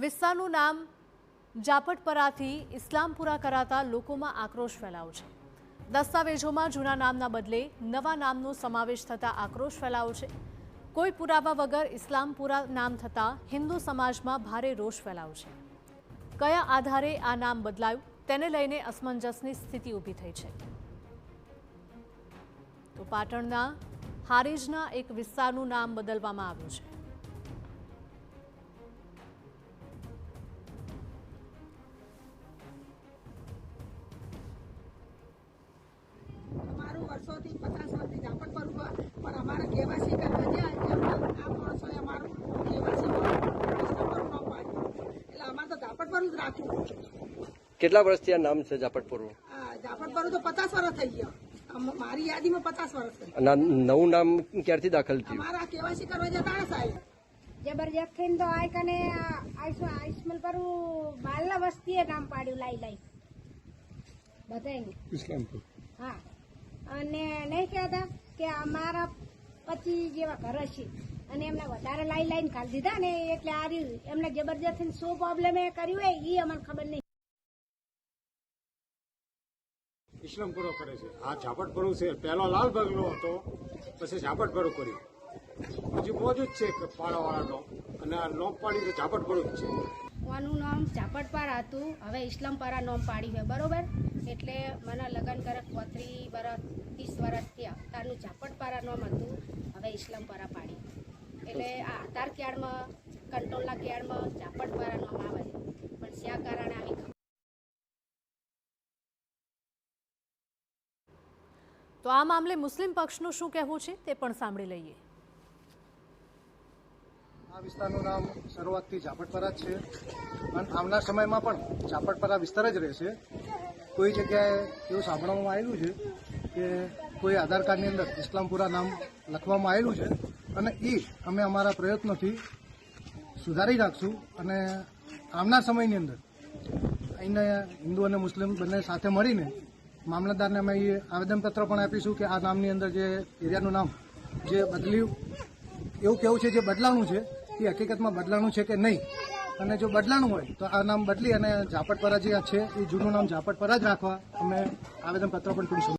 વિસ્તારનું નામ જાપટપરાથી ઇસ્લામપુરા કરાતા લોકોમાં આક્રોશ ફેલાયો છે। દસ્તાવેજોમાં જૂના નામના બદલે નવા નામનો સમાવેશ થતા આક્રોશ ફેલાયો છે। કોઈ પુરાવા વગર ઇસ્લામપુરા નામ થતા હિન્દુ સમાજમાં ભારે રોષ ફેલાયો છે। કયા આધારે આ નામ બદલાયું તેને લઈને અસમંજસની સ્થિતિ ઊભી થઈ છે। તો પાટણના હારીજના એક વિસ્તારનું નામ બદલવામાં આવ્યું છે। વર્ષોથી 50 વર્ષથી જાપટપર પણ અમારે કેવાયસી કરવા જાય આ માણસોએ અમારું કેવાયસી જાપટપર ન પાડ્યું એટલે અમારે તો જાપટપર જ રાખ્યું। કેટલા વર્ષથી આ નામ છે જાપટપર? જાપટપર તો 50 વર્ષ થઈ ગયા। મારી યાદીમાં 50 વર્ષ થઈ। નવું નામ ક્યારથી દાખલ થયું? અમારા કેવાયસી કરવા જતા સાહેબ જબરજસ્તી તો આ કને આઈસ્મલ પર બાલના વસ્તીએ નામ પાડ્યું લાઈ બધાને ઇસ્લામપુર। હા, અને નહીં કહેતા કે અમારા 25 જેવા ઘર છે અને એમને વધારે લાઈને ખાલી દીધા ને એટલે આ રહ્યું એમને જબરજસ્તી શું પ્રોબ્લેમ એ કર્યું હોય એ અમને ખબર નહીં। ઇસ્લામપુરો કરે છે આ ઝાપટપરું છે। પહેલો લાલ બગલો હતો, પછી ઝાપટપરું કર્યું, પછી મોજું જ છે કે પાડાવાળાનો અને આ લોમ પાડી તો ઝાપટપરું જ છે। આનું નામ ઝાપટપરા હતું, હવે ઇસ્લામપરા નામ પાડ્યું છે બરોબર। એટલે મને લગ્ન કરે 35 વર્ષ 30 વર્ષ થયા તારનું ઝાપટપરા નામ હતું, હવે ઇસ્લામપરા પાડ્યું। એટલે આ આધાર કાર્ડમાં કંટ્રોલના કાર્ડમાં ઝાપટપરા નામ આવે છે, પણ શા કારણે આવી તો આ મામલે મુસ્લિમ પક્ષનું શું કહેવું છે તે પણ સાંભળી લઈએ। આ વિસ્તારનું નામ શરૂઆતથી જાપટપરા જ છે અને આવનાર સમયમાં પણ જાપટપરા વિસ્તાર જ રહેશે। કોઈ જગ્યાએ એવું સાંભળવામાં આવેલું છે કે કોઈ આધાર કાર્ડની અંદર ઇસ્લામપુરા નામ લખવામાં આવેલું છે અને એ અમે અમારા પ્રયત્નોથી સુધારી રાખશું અને આવનાર સમયની અંદર અહીંને હિન્દુ અને મુસ્લિમ બંને સાથે મળીને મામલતદારને અમે એ આવેદનપત્ર પણ આપીશું કે આ નામની અંદર જે એરિયાનું નામ જે બદલ્યું એવું કેવું છે જે બદલાણું છે એ હકીકતમાં બદલાણું છે કે નહીં, અને જો બદલાણું હોય તો આ નામ બદલી અને ઝાપટપરા જે છે એ જૂનું નામ ઝાપટપરા જ રાખવા અમે આવેદનપત્ર પણ કરીશું।